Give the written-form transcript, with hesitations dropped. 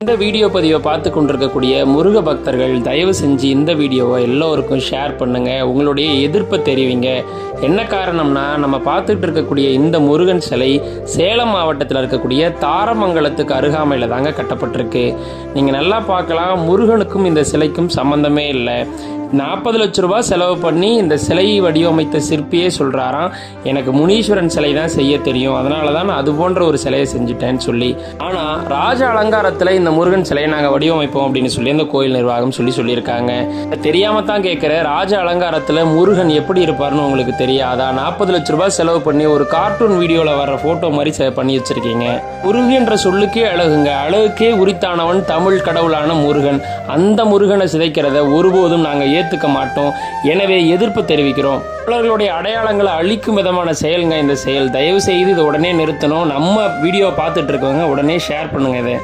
இந்த வீடியோ பதிவை பார்த்து கொண்டிருக்கக்கூடிய முருக பக்தர்கள் தயவு செஞ்சு இந்த வீடியோவை எல்லோருக்கும் ஷேர் பண்ணுங்க. உங்களுடைய எதிர்ப்பை தெரிவிங்க. என்ன காரணம்னா, நம்ம பார்த்துட்டு இருக்கக்கூடிய இந்த முருகன் சிலை சேலம் மாவட்டத்தில் இருக்கக்கூடிய தாரமங்கலத்துக்கு அருகாமையில் தாங்க கட்டப்பட்டிருக்கு. நீங்கள் நல்லா பார்க்கலாம், முருகனுக்கும் இந்த சிலைக்கும் சம்பந்தமே இல்லை. 40 லட்ச ரூபாய் செலவு பண்ணி இந்த சிலையை வடிவமைத்த சிற்பியே சொல்கிறாராம், எனக்கு முனீஸ்வரன் சிலை தான் செய்ய தெரியும், அதனால தான் நான் அது போன்ற ஒரு சிலையை செஞ்சுட்டேன்னு சொல்லி. ஆனால் ராஜ அலங்காரத்தில் இந்த முருகன் சிலையை நாங்கள் வடிவமைப்போம் அப்படின்னு சொல்லி அந்த கோயில் நிர்வாகம் சொல்லியிருக்காங்க. தெரியாம தான் கேட்குறேன், ராஜ அலங்காரத்தில் முருகன் எப்படி இருப்பார்னு உங்களுக்கு தெரியாதா? 40 லட்ச ரூபாய் செலவு பண்ணி ஒரு கார்ட்டூன் வீடியோவில் வர்ற ஃபோட்டோ மாதிரி பண்ணி வச்சிருக்கீங்க. முருகன் என்ற சொல்லுக்கே அழகுங்க, அழகுக்கே உரித்தானவன் தமிழ் கடவுளான முருகன். அந்த முருகனை சிதைக்கிறத ஒருபோதும் நாங்கள் ஏற்றுக்க மாட்டோம். எனவே எதிர்ப்பு தெரிவிக்கிறோம். தமிழர்களுடைய அடையாளங்களை அழிக்கும் விதமான செயலுங்க இந்த செயல். தயவு செய்து இதை உடனே நிறுத்தணும். நம்ம வீடியோ பார்த்துட்டு இருக்கவங்க உடனே ஷேர் பண்ணுங்க இதை.